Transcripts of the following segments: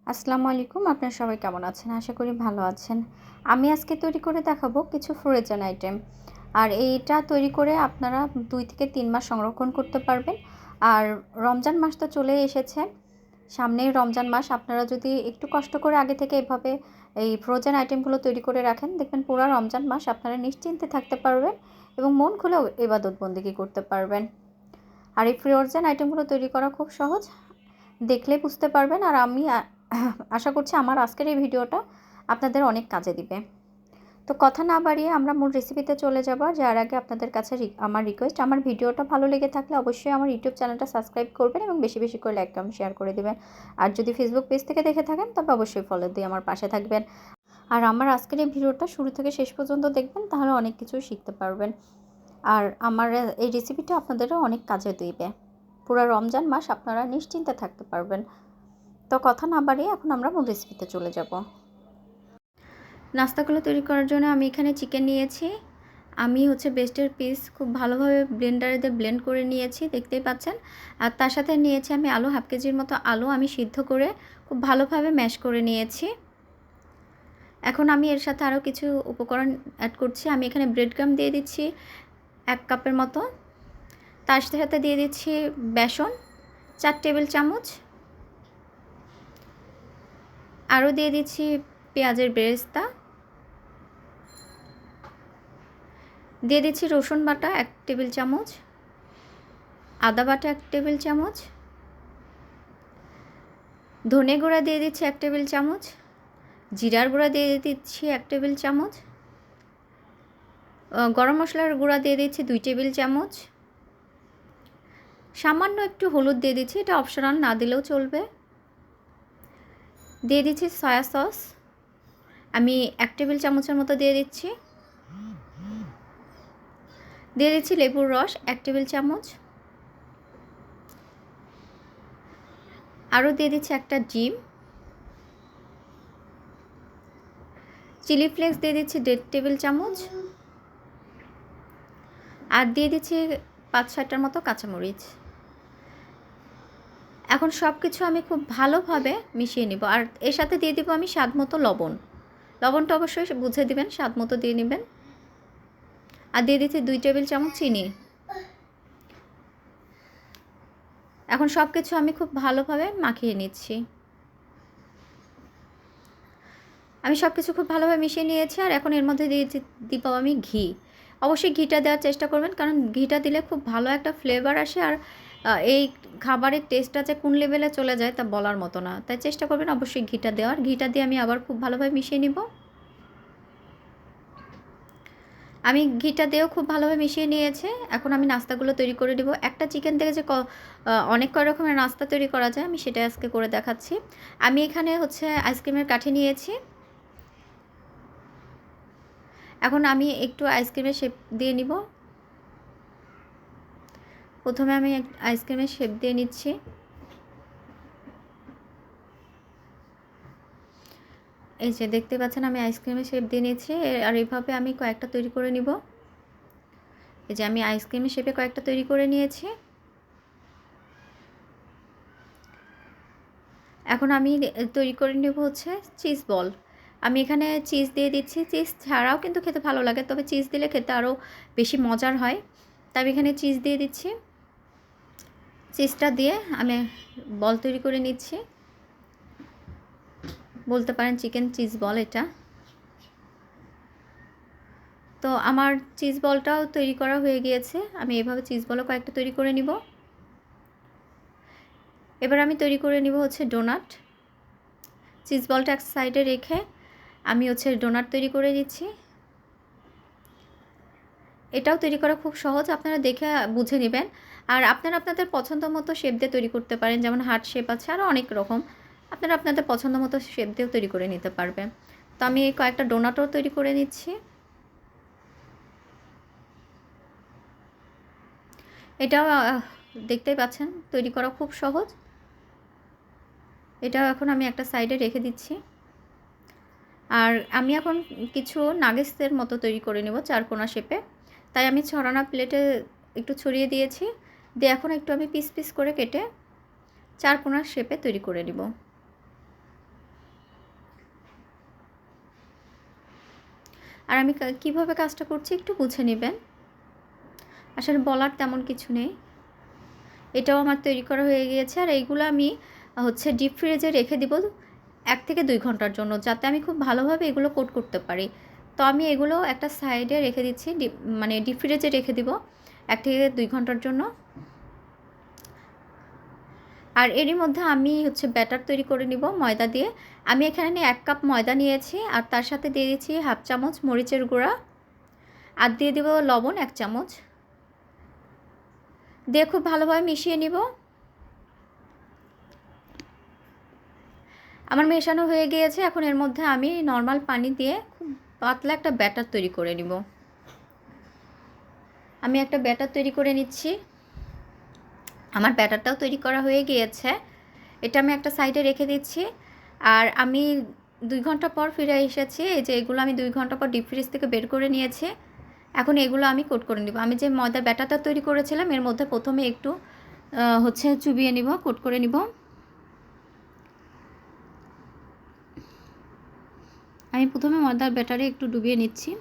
আসসালামু আলাইকুম। আপনারা সবাই কেমন আছেন? আশা করি ভালো আছেন। আমি আজকে তৈরি করে দেখাবো কিছু ফ্রোজেন আইটেম। আর এইটা তৈরি করে আপনারা ২ থেকে ৩ মাস সংরক্ষণ করতে পারবেন। আর রমজান মাস তো চলেই এসেছে। সামনেই রমজান মাস। আপনারা যদি একটু কষ্ট করে আগে থেকে এভাবে এই ফ্রোজেন আইটেমগুলো তৈরি করে রাখেন, দেখবেন পুরা রমজান মাস আপনারা নিশ্চিন্তে থাকতে পারবেন এবং মন খুলেও ইবাদত বন্দেগী করতে পারবেন। আর এই ফ্রোজেন আইটেমগুলো তৈরি করা খুব সহজ। দেখলেই বুঝতে পারবেন। আর আমি আশা করছি আমার আজকের এই ভিডিওটা আপনাদের অনেক কাজে দিবে। তো কথা না বাড়িয়ে আমরা মূল রেসিপিতে চলে যাব। যার আগে আপনাদের কাছে আমার রিকোয়েস্ট, আমার ভিডিওটা ভালো লেগে থাকলে অবশ্যই আমার ইউটিউব চ্যানেলটা সাবস্ক্রাইব করবেন এবং বেশি বেশি করে লাইক কমেন্ট শেয়ার করে দেবেন। আর যদি ফেসবুক পেজ থেকে দেখে থাকেন তবে অবশ্যই ফলো দিয়ে আমার পাশে থাকবেন। আর আমার আজকের এই ভিডিওটা শুরু থেকে শেষ পর্যন্ত দেখবেন, তাহলে অনেক কিছু শিখতে পারবেন। আর আমার এই রেসিপিটা আপনাদেরও অনেক কাজে দিবে। পুরো রমজান মাস আপনারা নিশ্চিন্তে থাকতে পারবেন। তো কথা না বাড়িয়ে এখন আমরা মূল রেসিপিতে চলে যাব। নাস্তাগুলো তৈরি করার জন্য আমি এখানে চিকেন নিয়েছি। আমি বেস্টের পিস খুব ভালোভাবে ব্লেন্ডারে দিয়ে ব্লেন্ড করে নিয়েছি, দেখতেই পাচ্ছেন। আর তার সাথে নিয়েছি আমি আলু, হাফ কেজির মতো আলু আমি সিদ্ধ করে খুব ভালোভাবে ম্যাশ করে নিয়েছি। এখন আমি এর সাথে আরও কিছু উপকরণ অ্যাড করছি। আমি এখানে ব্রেড ক্রাম্ব দিয়ে দিচ্ছি 1 কাপের মতো। তার সাথে দিয়ে দিচ্ছি বেসন 4 টেবিল চামচ। আরও দিয়ে দিচ্ছি পেঁয়াজের বেরেস্তা, দিয়ে দিচ্ছি রসুন বাটা 1 টেবিল চামচ, আদা বাটা 1 টেবিল চামচ, ধনে গুঁড়া দিয়ে দিচ্ছি 1 টেবিল চামচ, জিরার গুঁড়া দিয়ে দিচ্ছি 1 টেবিল চামচ, গরম মশলার গুঁড়া দিয়ে দিচ্ছি 2 টেবিল চামচ, সামান্য একটু হলুদ দিয়ে দিচ্ছি, এটা অপশনাল, না দিলেও চলবে। দিয়ে দিচ্ছি সয়া সস, আমি 1 টেবিল চামচের মতো দিয়ে দিচ্ছি। দিয়ে দিচ্ছি লেবুর রস 1 টেবিল চামচ। আরও দিয়ে দিচ্ছি একটা ডিম। চিলি ফ্লেক্স দিয়ে দিচ্ছি 1.5 টেবিল চামচ। আর দিয়ে দিচ্ছি 5-6টার মতো কাঁচামরিচ। এখন সব কিছু আমি খুব ভালোভাবে মিশিয়ে নিব। আর এর সাথে দিয়ে দিব আমি স্বাদ মতো লবণ। লবণটা অবশ্যই বুঝে দিবেন, স্বাদ মতো দিয়ে নেবেন। আর দিয়ে দিচ্ছি 2 টেবিল চামচ চিনি। এখন সব কিছু আমি খুব ভালোভাবে মাখিয়ে নিচ্ছি। আমি সব কিছু খুব ভালোভাবে মিশিয়ে নিয়েছি। আর এখন এর মধ্যে দিয়ে দিব আমি ঘি। অবশ্যই ঘিটা দেওয়ার চেষ্টা করবেন, কারণ ঘিটা দিলে খুব ভালো একটা ফ্লেভার আসে। আর এই খাবারের টেস্টটা যে কোন লেভেলে চলে যায় তা বলার মতো না, তাই চেষ্টা করবেন অবশ্যই ঘিটা দেওয়ার। ঘিটা দিয়ে আমি আবার খুব ভালোভাবে মিশিয়ে নিব। আমি ঘিটা দিয়েও খুব ভালোভাবে মিশিয়ে নিয়েছি। এখন আমি নাস্তাগুলো তৈরি করে দেবো। একটা চিকেন থেকে যে অনেক কয় রকমের নাস্তা তৈরি করা যায়, আমি সেটা আজকে করে দেখাচ্ছি। আমি এখানে আইসক্রিমের কাঠি নিয়েছি। এখন আমি একটু আইসক্রিমের শেপ দিয়ে নিব। প্রথমে আমি আইসক্রিমের শেপ দিয়ে নিচ্ছি। এই যে দেখতে পাচ্ছেন আমি আইসক্রিমের শেপ দিয়ে নিয়েছি। আর এইভাবে আমি কয়েকটা তৈরি করে নিব। এই যে আমি আইসক্রিমের শেপে কয়েকটা তৈরি করে নিয়েছি। এখন আমি তৈরি করে নেব চিজ বল। আমি এখানে চিজ দিয়ে দিচ্ছি। চিজ ছাড়াও কিন্তু খেতে ভালো লাগে, তবে চিজ দিলে খেতে আরও বেশি মজার হয়। তাই আমি এখানে চিজ দিয়ে দিচ্ছি। চিজটা দিয়ে আমি বল তৈরি করে নিচ্ছি। বলতে পারেন চিকেন চিজ বল এটা। তো আমার চিজ বলটাও তৈরি করা হয়ে গিয়েছে। আমি এভাবে চিজ বলও কয়েকটা তৈরি করে নিব। এবার আমি তৈরি করে নিব ডোনাট। চিজ বলটা এক সাইডে রেখে আমি ডোনাট তৈরি করে দিচ্ছি। এটাও তৈরি করা খুব সহজ, আপনারা দেখে বুঝে নেবেন। আর আপনারা আপনাদের পছন্দ মতো শেপ দিয়ে তৈরি করতে পারেন, যেমন হার্ট শেপ আছে, আরও অনেক রকম। আপনারা আপনাদের পছন্দ মতো শেপ দিয়েও তৈরি করে নিতে পারবেন। তো আমি কয়েকটা ডোনাটও তৈরি করে নিচ্ছি। এটাও দেখতেই পাচ্ছেন তৈরি করা খুব সহজ। এটাও এখন আমি একটা সাইডে রেখে দিচ্ছি। আর আমি এখন কিছু নাগেটসের মতো তৈরি করে নেব 4 কোণা শেপে। তাই আমি ছড়ানো প্লেটে একটু ছড়িয়ে দিয়েছি। দিয়ে এখন একটু আমি পিস পিস করে কেটে 4 কোণা শেপে তৈরি করে নেব। আর আমি কিভাবে কাজটা করছি একটু বুঝে নেবেন। আসলে বলার তেমন কিছু নেই। এটাও আমার তৈরি করা হয়ে গিয়েছে। আর এইগুলো আমি হচ্ছে ডিপ ফ্রিজে রেখে দিব 1 থেকে 2 ঘন্টার জন্য, যাতে আমি খুব ভালোভাবে এগুলো কোট করতে পারি। তো আমি এগুলো একটা সাইডে রেখে দিচ্ছি, মানে ডিপ ফ্রিজে রেখে দিব 1 থেকে 2 ঘন্টার জন্য। আর এরই মধ্যে আমি হচ্ছে ব্যাটার তৈরি করে নিব ময়দা দিয়ে। আমি এখানে 1 কাপ ময়দা নিয়েছি, আর তার সাথে দিয়ে দিচ্ছি 1/2 চামচ মরিচের গুঁড়া, আর দিয়ে দেব লবণ 1 চামচ, দিয়ে খুব ভালোভাবে মিশিয়ে নিব। আমার মেশানো হয়ে গিয়েছে। এখন এর মধ্যে আমি নর্মাল পানি দিয়ে খুব পাতলা একটা ব্যাটার তৈরি করে নিব। আমি একটা ব্যাটার তৈরি করে নিচ্ছি। আমার ব্যাটারটাও তৈরি করা হয়ে গিয়েছে। এটা আমি একটা সাইডে রেখে দিচ্ছি। আর আমি 2 ঘন্টা পর ফিরে এসেছি। এই যে এগুলো আমি 2 ঘন্টা পর ডিপ ফ্রিজ থেকে বের করে নিয়েছি। এখন এগুলো আমি কোট করে নিব। আমি যে ময়দার ব্যাটারটা তৈরি করেছিলাম এর মধ্যে প্রথমে একটু হচ্ছে চুবিয়ে নিব, কোট করে নিব। আমি প্রথমে ময়দার ব্যাটারে একটু ডুবিয়ে নিচ্ছি।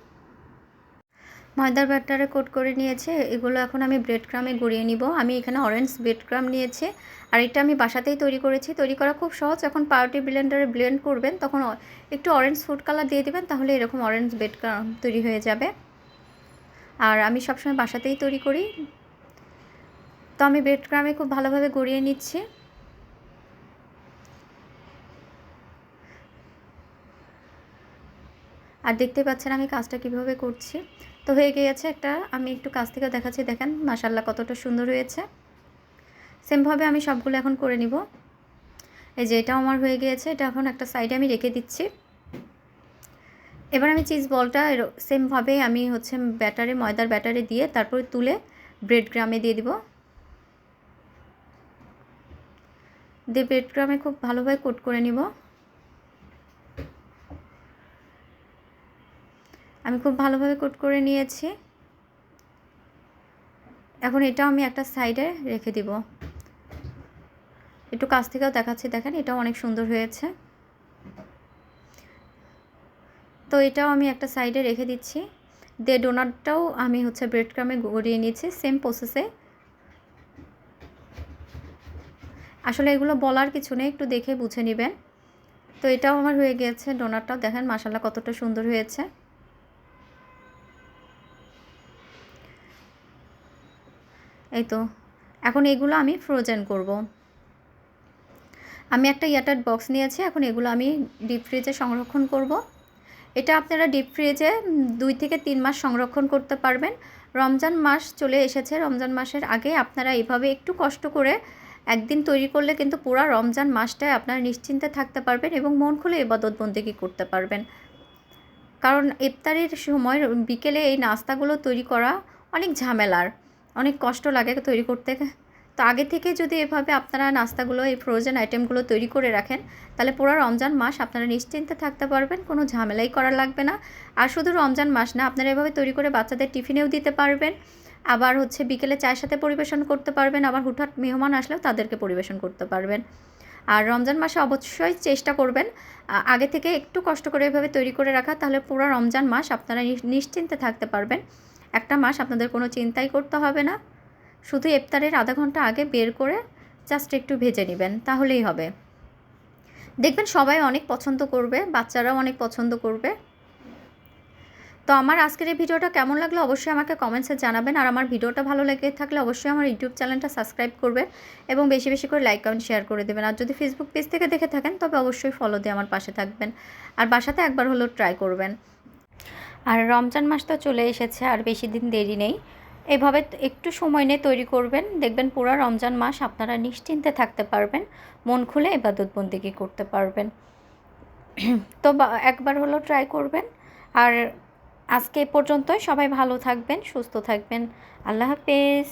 ময়দার ব্যাটারে কোট করে নিয়েছে। এগুলো এখন আমি ব্রেড ক্রামে গড়িয়ে নিব। আমি এখানে অরেঞ্জ ব্রেড ক্রাম নিয়েছি, আর এটা আমি বাসাতেই তৈরি করেছি। তৈরি করা খুব সহজ। এখন পাউরুটি ব্লেন্ডারে ব্লেন্ড করবেন, তখন একটু অরেঞ্জ ফুড কালার দিয়ে দেবেন, তাহলে এরকম অরেঞ্জ ব্রেড ক্রাম তৈরি হয়ে যাবে। আর আমি সবসময় বাসাতেই তৈরি করি। তো আমি ব্রেড ক্রামে খুব ভালোভাবে গড়িয়ে নিচ্ছি। আর দেখতে পাচ্ছেন আমি কাজটা কিভাবে করছি। তো হয়ে গিয়েছে একটা, আমি একটু কাছ থেকে দেখাচ্ছি, দেখেন মাশাআল্লাহ কতটা সুন্দর হয়েছে। সেমভাবে আমি সবগুলো এখন করে নিব। এই যে এটাও আমার হয়ে গিয়েছে। এটা এখন একটা সাইডে আমি রেখে দিচ্ছি। এবার আমি চিজ বলটা সেমভাবে আমি হচ্ছে ময়দার ব্যাটারে দিয়ে তারপরে তুলে ব্রেড ক্রামে দিয়ে দিব। দিয়ে ব্রেড ক্রামে খুব ভালোভাবে কোট করে নিব। আমি খুব ভালোভাবে কোট করে নিয়েছি। এখন এটাও আমি একটা সাইডে রেখে দিব। একটু কাছ থেকেও দেখাচ্ছি, দেখেন এটাও অনেক সুন্দর হয়েছে। তো এটাও আমি একটা সাইডে রেখে দিচ্ছি। দিয়ে ডোনাটটাও আমি হচ্ছে ব্রেড ক্রামে গড়িয়ে নিয়েছি সেম প্রসেসে। আসলে এগুলো বলার কিছু নেই, একটু দেখে বুঝে নেবেন। তো এটাও আমার হয়ে গিয়েছে। ডোনাটটাও দেখেন মাশাআল্লাহ কতটা সুন্দর হয়েছে। এই তো এখন এগুলো আমি ফ্রোজেন করব। আমি একটা এয়ারটাইট বক্স নিয়েছি। এখন এগুলো আমি ডিপ ফ্রিজে সংরক্ষণ করব। এটা আপনারা ডিপ ফ্রিজে 2 থেকে 3 মাস সংরক্ষণ করতে পারবেন। রমজান মাস চলে এসেছে। রমজান মাসের আগে আপনারা এইভাবে একটু কষ্ট করে একদিন তৈরি করলে কিন্তু পুরো রমজান মাসটায় আপনারা নিশ্চিন্তে থাকতে পারবেন এবং মন খুলে ইবাদত বন্দেগী করতে পারবেন। কারণ ইফতারের সময় বিকেলে এই নাস্তাগুলো তৈরি করা অনেক ঝামেলার, অনেক কষ্ট লাগে তৈরি করতে। তো আগে থেকে যদি এভাবে আপনারা নাস্তাগুলো, এই ফ্রোজেন আইটেমগুলো তৈরি করে রাখেন, তাহলে পুরো রমজান মাস আপনারা নিশ্চিন্তে থাকতে পারবেন, কোনো ঝামেলাই করা লাগবে না। আর শুধু রমজান মাস না, আপনারা এভাবে তৈরি করে বাচ্চাদের টিফিনেও দিতে পারবেন, আবার হচ্ছে বিকেলে চায়ের সাথে পরিবেশন করতে পারবেন, আবার হুটহাট মেহমান আসলেও তাদেরকে পরিবেশন করতে পারবেন। আর রমজান মাসে অবশ্যই চেষ্টা করবেন আগে থেকে একটু কষ্ট করে এভাবে তৈরি করে রাখা, তাহলে পুরো রমজান মাস আপনারা নিশ্চিন্তে থাকতে পারবেন। একটা মাস আপনাদের কোনো চিন্তাই করতে হবে না। শুধু ইফতারের আধা ঘন্টা আগে বের করে জাস্ট একটু ভেজে নেবেন, তাহলেই হবে। দেখবেন সবাই অনেক পছন্দ করবে, বাচ্চারাও অনেক পছন্দ করবে। তো আমার আজকের এই ভিডিওটা কেমন লাগলো অবশ্যই আমাকে কমেন্টসে জানাবেন। আর আমার ভিডিওটা ভালো লেগে থাকলে অবশ্যই আমার ইউটিউব চ্যানেলটা সাবস্ক্রাইব করবেন এবং বেশি বেশি করে লাইক কমেন্ট শেয়ার করে দেবেন। আর যদি ফেসবুক পেজ থেকে দেখে থাকেন তবে অবশ্যই ফলো দিয়ে আমার পাশে থাকবেন, আর বাসাতে একবার হলেও ট্রাই করবেন। আর রমজান মাস তো চলে এসেছে, আর বেশি দিন দেরি নেই। এভাবে একটু সময় নিয়ে তৈরি করবেন, দেখবেন পুরো রমজান মাস আপনারা নিশ্চিন্তে থাকতে পারবেন, মন খুলে ইবাদত বন্দেগী করতে পারবেন। তো একবার হলেও ট্রাই করবেন। আর আজকে এ পর্যন্তই। সবাই ভালো থাকবেন, সুস্থ থাকবেন। আল্লাহ হাফেজ।